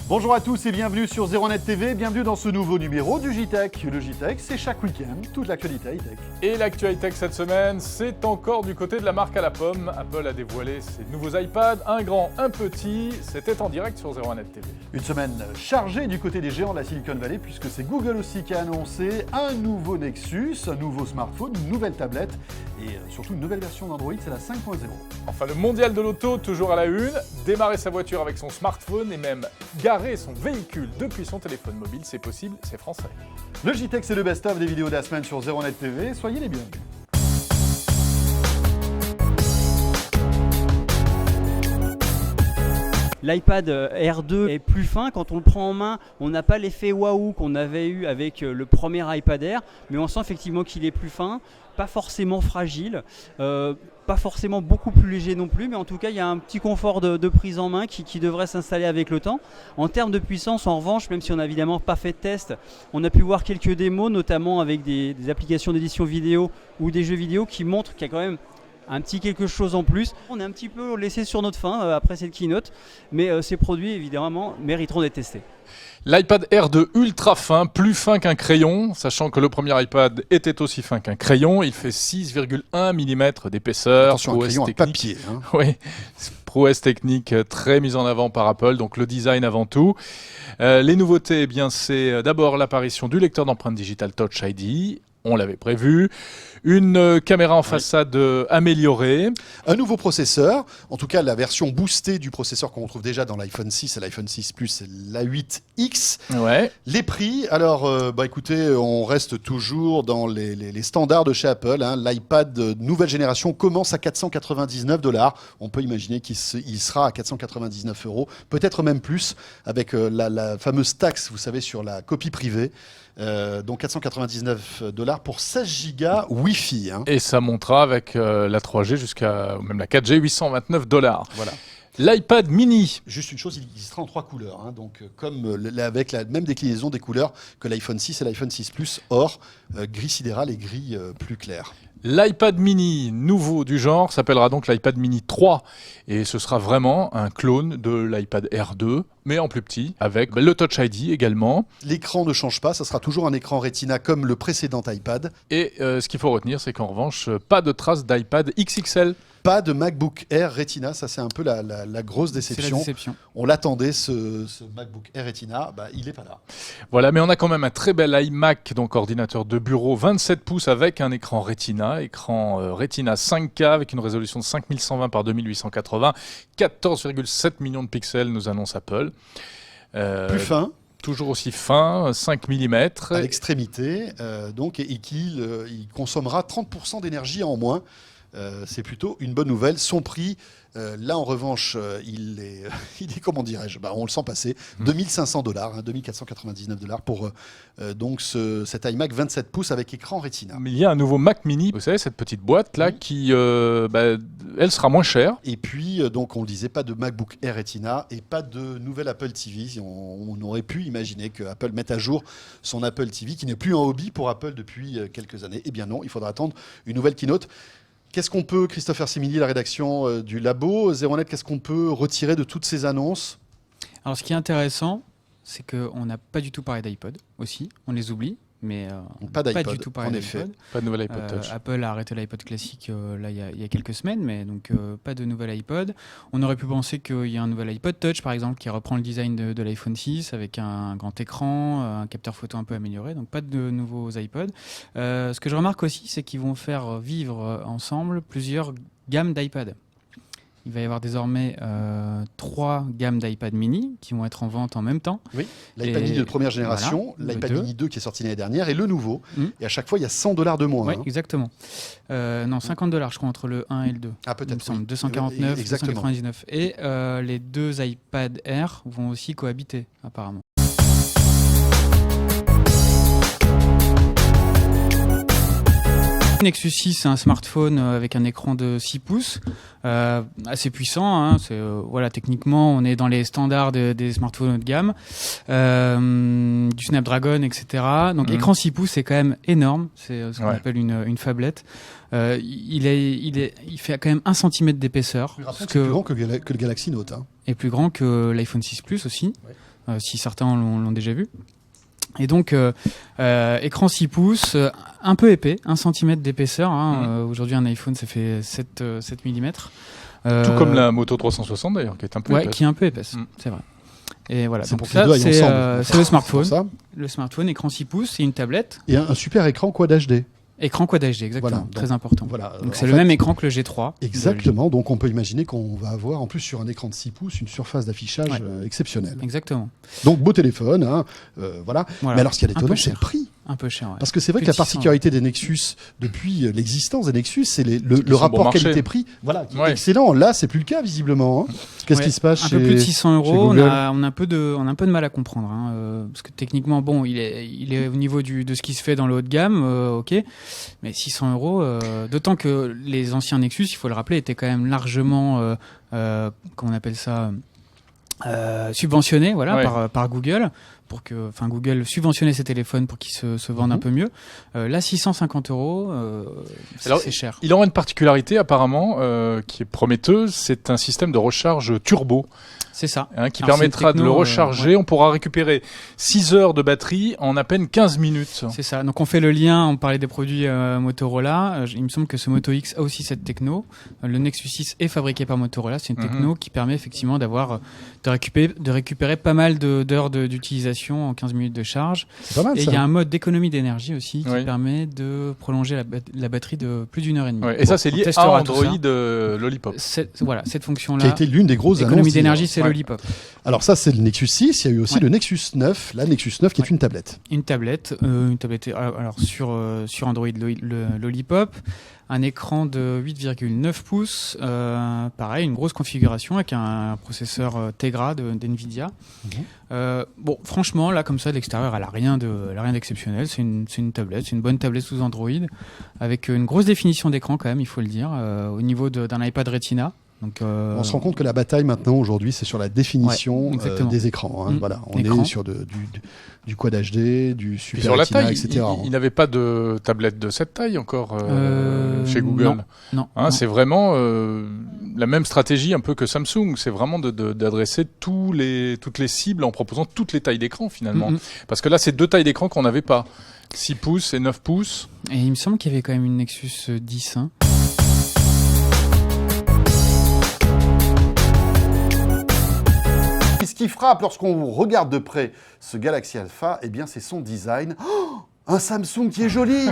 Bonjour à tous et bienvenue sur 01net TV, bienvenue dans ce nouveau numéro du JTech. Le JTech, c'est chaque week-end, toute l'actualité high-tech. Et l'actualité cette semaine, c'est encore du côté de la marque à la pomme. Apple a dévoilé ses nouveaux iPads, un grand, un petit. C'était en direct sur 01net TV. Une semaine chargée du côté des géants de la Silicon Valley, puisque c'est Google aussi qui a annoncé un nouveau Nexus, un nouveau smartphone, une nouvelle tablette et surtout une nouvelle version d'Android, c'est la 5.0. Enfin, le mondial de l'auto, toujours à la une. Démarrer sa voiture avec son smartphone et même garer son véhicule depuis son téléphone mobile, c'est possible, c'est français. Le JTech, c'est le best-of des vidéos de la semaine sur 01net TV, soyez les bienvenus. L'iPad Air 2 est plus fin, quand on le prend en main, on n'a pas l'effet waouh qu'on avait eu avec le premier iPad Air, mais on sent effectivement qu'il est plus fin, pas forcément fragile, pas forcément beaucoup plus léger non plus, mais en tout cas il y a un petit confort de prise en main qui devrait s'installer avec le temps. En termes de puissance, en revanche, même si on n'a évidemment pas fait de test, on a pu voir quelques démos, notamment avec des applications d'édition vidéo ou des jeux vidéo qui montrent qu'il y a quand même un petit quelque chose en plus. On est un petit peu laissé sur notre faim après cette keynote, mais ces produits évidemment mériteront d'être testés. L'iPad Air 2 ultra fin, plus fin qu'un crayon, sachant que le premier iPad était aussi fin qu'un crayon. Il fait 6,1 mm d'épaisseur. Attention, un crayon à papier. Hein. Oui, prouesse technique très mise en avant par Apple, donc le design avant tout. Les nouveautés, eh bien, c'est d'abord l'apparition du lecteur d'empreintes digitales Touch ID. On l'avait prévu. Une caméra en façade améliorée. Un nouveau processeur, en tout cas la version boostée du processeur qu'on retrouve déjà dans l'iPhone 6 et l'iPhone 6 Plus et l'A8X. Ouais. Les prix, alors écoutez, on reste toujours dans les standards de chez Apple. Hein. L'iPad nouvelle génération commence à 499 $. On peut imaginer qu'il sera à 499 €, peut-être même plus, avec la fameuse taxe, vous savez, sur la copie privée. Donc 499 $ pour 16 Go Wi-Fi. Hein. Et ça montera avec la 3G jusqu'à même la 4G, 829 $. Voilà. L'iPad mini. Juste une chose, il sera en 3 couleurs. Hein, donc comme avec la même déclinaison des couleurs que l'iPhone 6 et l'iPhone 6 Plus, or gris sidéral et gris plus clair. L'iPad mini, nouveau du genre, s'appellera donc l'iPad mini 3. Et ce sera vraiment un clone de l'iPad Air 2, mais en plus petit, avec le Touch ID également. L'écran ne change pas, ça sera toujours un écran Retina comme le précédent iPad. Et ce qu'il faut retenir, c'est qu'en revanche, pas de traces d'iPad XXL. Pas de MacBook Air Retina, ça c'est un peu la grosse déception. C'est la déception. On l'attendait, ce MacBook Air Retina, il n'est pas là. Voilà, mais on a quand même un très bel iMac, donc ordinateur de bureau 27 pouces avec un écran Retina, Retina 5K avec une résolution de 5120 par 2880, 14,7 millions de pixels nous annonce Apple. Plus fin. Toujours aussi fin, 5 mm. À l'extrémité, et qu'il consommera 30% d'énergie en moins. C'est plutôt une bonne nouvelle. Son prix, là en revanche, il est comment dirais-je, on le sent passer, 2500 $, 2499 $ pour cet iMac 27 pouces avec écran Retina. Mais il y a un nouveau Mac mini, vous savez, cette petite boîte là qui, elle sera moins chère. Et puis, on le disait, pas de MacBook Air Retina et pas de nouvelle Apple TV. On aurait pu imaginer que Apple mette à jour son Apple TV, qui n'est plus un hobby pour Apple depuis quelques années. Eh bien non, il faudra attendre une nouvelle keynote. Qu'est-ce qu'on peut, Christopher Simili, la rédaction du Labo 01net, qu'est-ce qu'on peut retirer de toutes ces annonces ? Alors, ce qui est intéressant, c'est qu'on n'a pas du tout parlé d'iPod aussi. On les oublie, mais pas d'iPod, du tout parlé en effet. d'iPod. Pas de nouvel iPod Touch. Apple a arrêté l'iPod classique il y a quelques semaines, mais donc pas de nouvel iPod. On aurait pu penser qu'il y a un nouvel iPod Touch, par exemple, qui reprend le design de l'iPhone 6 avec un grand écran, un capteur photo un peu amélioré, donc pas de nouveaux iPod. Ce que je remarque aussi, c'est qu'ils vont faire vivre ensemble plusieurs gammes d'iPad. Il va y avoir désormais 3 gammes d'iPad mini qui vont être en vente en même temps. Oui, l'iPad mini de première génération, voilà, l'iPad mini 2 qui est sorti l'année dernière et le nouveau. Et à chaque fois, il y a 100 $ de moins. Oui, exactement. Non, 50 $, je crois, entre le 1 et le 2. Ah, peut-être. Il me semble, Oui. 249, Exactement. 299. Et les 2 iPad Air vont aussi cohabiter, apparemment. Nexus 6, c'est un smartphone avec un écran de 6 pouces, assez puissant. Hein, voilà, techniquement, on est dans les standards des smartphones haut de gamme, du Snapdragon, etc. Donc, écran 6 pouces, c'est quand même énorme. C'est ce qu'on appelle une phablette. Il fait quand même 1 cm d'épaisseur. C'est plus grand que le Galaxy Note. Hein. Et plus grand que l'iPhone 6 Plus aussi, si certains l'ont déjà vu. Et donc, écran 6 pouces, un peu épais, 1 cm d'épaisseur. Hein. Aujourd'hui, un iPhone, ça fait 7 mm. Tout comme la Moto 360 d'ailleurs, qui est un peu épaisse. Qui est un peu épaisse, c'est vrai. Et voilà, c'est donc pour que les deux aillent ensemble. C'est le smartphone. Ça. Le smartphone, écran 6 pouces et une tablette. Et un super écran Quad HD. Écran Quad HD, exactement, voilà, très important. Voilà, donc c'est le même écran que le G3. Exactement, donc on peut imaginer qu'on va avoir en plus sur un écran de 6 pouces une surface d'affichage exceptionnelle. Exactement. Donc beau téléphone, hein, voilà. Mais alors ce qui est étonnant, c'est le prix. Un peu cher, Parce que c'est vrai que la particularité des Nexus, depuis l'existence des Nexus, c'est le rapport qualité-prix qui est excellent. Là, c'est plus le cas, visiblement. Hein. Qu'est-ce qui se passe Un peu plus de 600 €, on a un peu de mal à comprendre. Hein, parce que techniquement, bon, il est au niveau de ce qui se fait dans le haut de gamme, ok. Mais 600 €, d'autant que les anciens Nexus, il faut le rappeler, étaient quand même largement, comment on appelle ça, subventionnés par Google. Google subventionnait ses téléphones pour qu'ils se vendent un peu mieux. Là, 650 €, c'est cher. Il aura une particularité apparemment qui est prometteuse, c'est un système de recharge turbo. C'est ça. Qui permettra de le recharger. On pourra récupérer 6 heures de batterie en à peine 15 minutes. C'est ça. Donc on fait le lien, on parlait des produits Motorola. Il me semble que ce Moto X a aussi cette techno. Le Nexus 6 est fabriqué par Motorola. C'est une techno qui permet effectivement de récupérer pas mal d'heures d'utilisation en 15 minutes de charge. C'est pas mal, et il y a un mode d'économie d'énergie aussi qui permet de prolonger la batterie de plus d'1 heure et demie. Et ça, c'est lié à Android Lollipop. Cette fonction-là. Qui a été l'une des grosses annonces. L'économie d'énergie, c'est Lollipop. Alors ça, c'est le Nexus 6. Il y a eu aussi le Nexus 9. La Nexus 9 qui est une tablette. Une tablette alors sur Android Lollipop. Un écran de 8,9 pouces, pareil, une grosse configuration avec un processeur Tegra d'NVIDIA. Bon, franchement, là, comme ça, de l'extérieur, elle a rien d'exceptionnel. C'est une tablette, c'est une bonne tablette sous Android, avec une grosse définition d'écran quand même, il faut le dire, au niveau d'un iPad Retina. Donc, on se rend compte que la bataille maintenant aujourd'hui c'est sur la définition des écrans. Hein. Voilà, on est sur du Quad HD, du Super Retina, taille, etc. Il n'avait pas de tablette de cette taille encore chez Google. Non. C'est vraiment la même stratégie un peu que Samsung. C'est vraiment d'adresser toutes les cibles en proposant toutes les tailles d'écran finalement. Parce que là c'est 2 tailles d'écran qu'on n'avait pas. 6 pouces et 9 pouces. Et il me semble qu'il y avait quand même une Nexus 10. Hein. Ce qui frappe lorsqu'on regarde de près ce Galaxy Alpha, c'est son design. Oh, un Samsung qui est joli.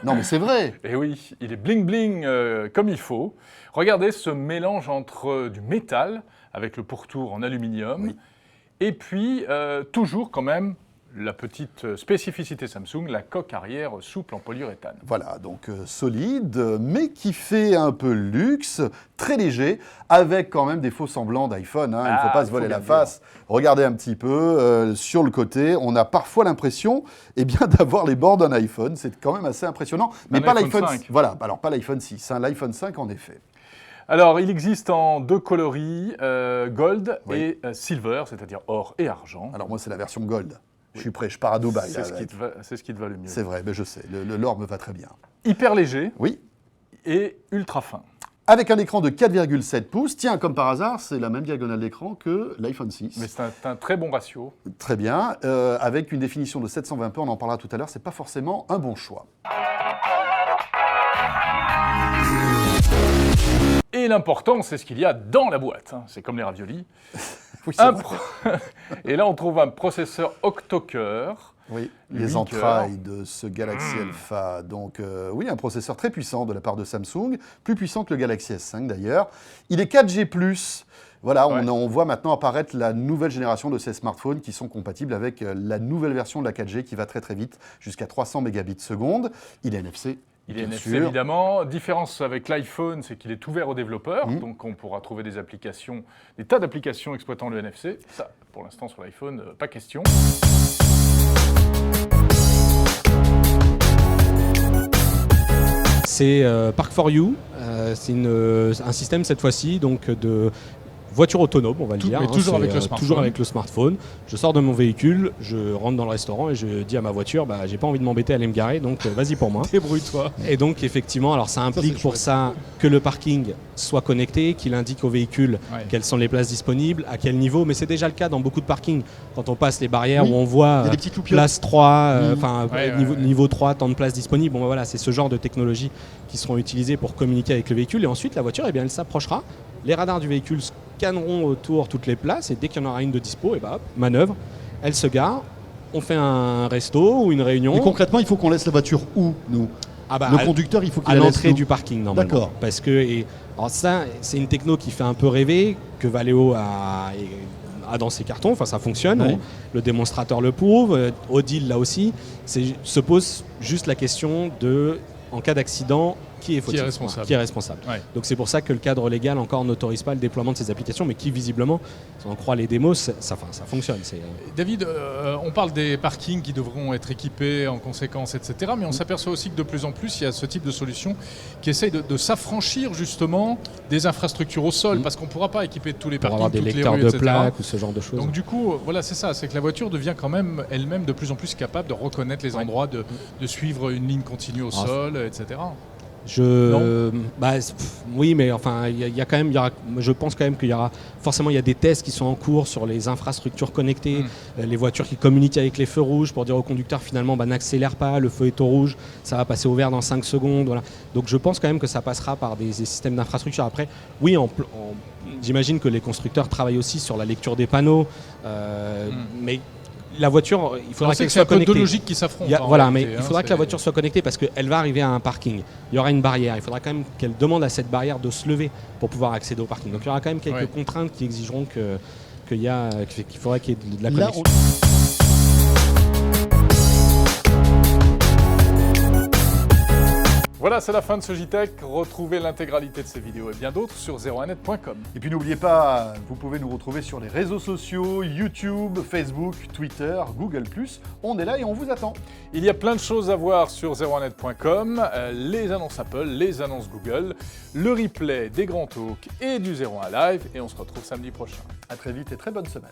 Non mais c'est vrai. Et oui, il est bling bling comme il faut. Regardez ce mélange entre du métal avec le pourtour en aluminium et puis toujours quand même la petite spécificité Samsung, la coque arrière souple en polyuréthane. Voilà, donc solide, mais qui fait un peu luxe, très léger, avec quand même des faux semblants d'iPhone. Hein. Il ne faut pas se voiler la face. Regardez un petit peu, sur le côté, on a parfois l'impression d'avoir les bords d'un iPhone. C'est quand même assez impressionnant. Mais pas l'iPhone 5. Voilà, alors pas l'iPhone 6, l'iPhone 5 en effet. Alors, il existe en 2 coloris, Gold et Silver, c'est-à-dire or et argent. Alors moi, c'est la version Gold. Je suis prêt, je pars à Dubaï. C'est ce qui te va le mieux. C'est vrai, mais je sais, l'or me va très bien. Hyper léger. Oui. Et ultra fin. Avec un écran de 4,7 pouces. Tiens, comme par hasard, c'est la même diagonale d'écran que l'iPhone 6. Mais c'est un très bon ratio. Très bien. Avec une définition de 720p, on en parlera tout à l'heure, c'est pas forcément un bon choix. Et l'important, c'est ce qu'il y a dans la boîte. C'est comme les raviolis. Oui, Et là, on trouve un processeur octo-cœur. Oui, les entrailles de ce Galaxy Alpha. Donc, un processeur très puissant de la part de Samsung, plus puissant que le Galaxy S5 d'ailleurs. Il est 4G+. Voilà, on voit maintenant apparaître la nouvelle génération de ces smartphones qui sont compatibles avec la nouvelle version de la 4G qui va très très vite, jusqu'à 300 mégabits seconde. Il est NFC. Il est NFC évidemment. Différence avec l'iPhone, c'est qu'il est ouvert aux développeurs. Donc on pourra trouver des tas d'applications exploitant le NFC. Ça, pour l'instant, sur l'iPhone, pas question. C'est Park4You. C'est un système cette fois-ci donc de voiture autonome, on va le dire. Mais toujours avec le smartphone. Toujours avec le smartphone. Je sors de mon véhicule, je rentre dans le restaurant et je dis à ma voiture, j'ai pas envie de m'embêter à aller me garer, donc vas-y pour moi. Débrouille-toi. Et donc effectivement, alors ça implique pour ça que le parking soit connecté, qu'il indique au véhicule quelles sont les places disponibles, à quel niveau, mais c'est déjà le cas dans beaucoup de parkings. Quand on passe les barrières où on voit place 3, niveau 3, tant de places disponibles, bon, voilà, c'est ce genre de technologies qui seront utilisées pour communiquer avec le véhicule. Et ensuite, la voiture, elle s'approchera. Les radars du véhicule scanneront autour toutes les places et dès qu'il y en aura une de dispo, hop, manœuvre, elle se gare, on fait un resto ou une réunion. Et concrètement, il faut qu'on laisse la voiture où, nous le conducteur, il faut qu'il à la laisse l'entrée du parking, normalement. D'accord. Parce que, alors ça, c'est une techno qui fait un peu rêver, que Valeo a dans ses cartons, enfin ça fonctionne, Oui. le démonstrateur le prouve, Odile là aussi, se pose juste la question de, en cas d'accident, qui est fautif, responsable. Qui est responsable. Ouais. Donc c'est pour ça que le cadre légal encore n'autorise pas le déploiement de ces applications, mais qui visiblement, si on croit les démos, ça fonctionne. David, on parle des parkings qui devront être équipés en conséquence, etc. Mais on s'aperçoit aussi que de plus en plus, il y a ce type de solution qui essaye de s'affranchir justement des infrastructures au sol, parce qu'on ne pourra pas équiper tous les Pour parkings, avoir des toutes les lecteurs rues, de etc. plaques ou ce genre de choses. Donc du coup, voilà, c'est ça, c'est que la voiture devient quand même elle-même de plus en plus capable de reconnaître les endroits, de suivre une ligne continue au sol, etc. Oui, mais enfin, je pense quand même qu'il y aura forcément, il y a des tests qui sont en cours sur les infrastructures connectées, les voitures qui communiquent avec les feux rouges pour dire au conducteur finalement n'accélère pas, le feu est au rouge, ça va passer au vert dans 5 secondes. Voilà. Donc je pense quand même que ça passera par des systèmes d'infrastructure. Après, oui, j'imagine que les constructeurs travaillent aussi sur la lecture des panneaux, mais la voiture, il faudra qu'elle soit connectée. C'est un peu deux logiques qui s'affrontent. Il faudra que la voiture soit connectée parce qu'elle va arriver à un parking. Il y aura une barrière. Il faudra quand même qu'elle demande à cette barrière de se lever pour pouvoir accéder au parking. Donc il y aura quand même quelques contraintes qui exigeront qu'il faudra qu'il y ait de la connexion. Voilà, c'est la fin de ce JTech. Retrouvez l'intégralité de ces vidéos et bien d'autres sur 01net.com. Et puis n'oubliez pas, vous pouvez nous retrouver sur les réseaux sociaux, YouTube, Facebook, Twitter, Google+. On est là et on vous attend. Il y a plein de choses à voir sur 01net.com, les annonces Apple, les annonces Google, le replay des grands talks et du 01 Live. Et on se retrouve samedi prochain. À très vite et très bonne semaine.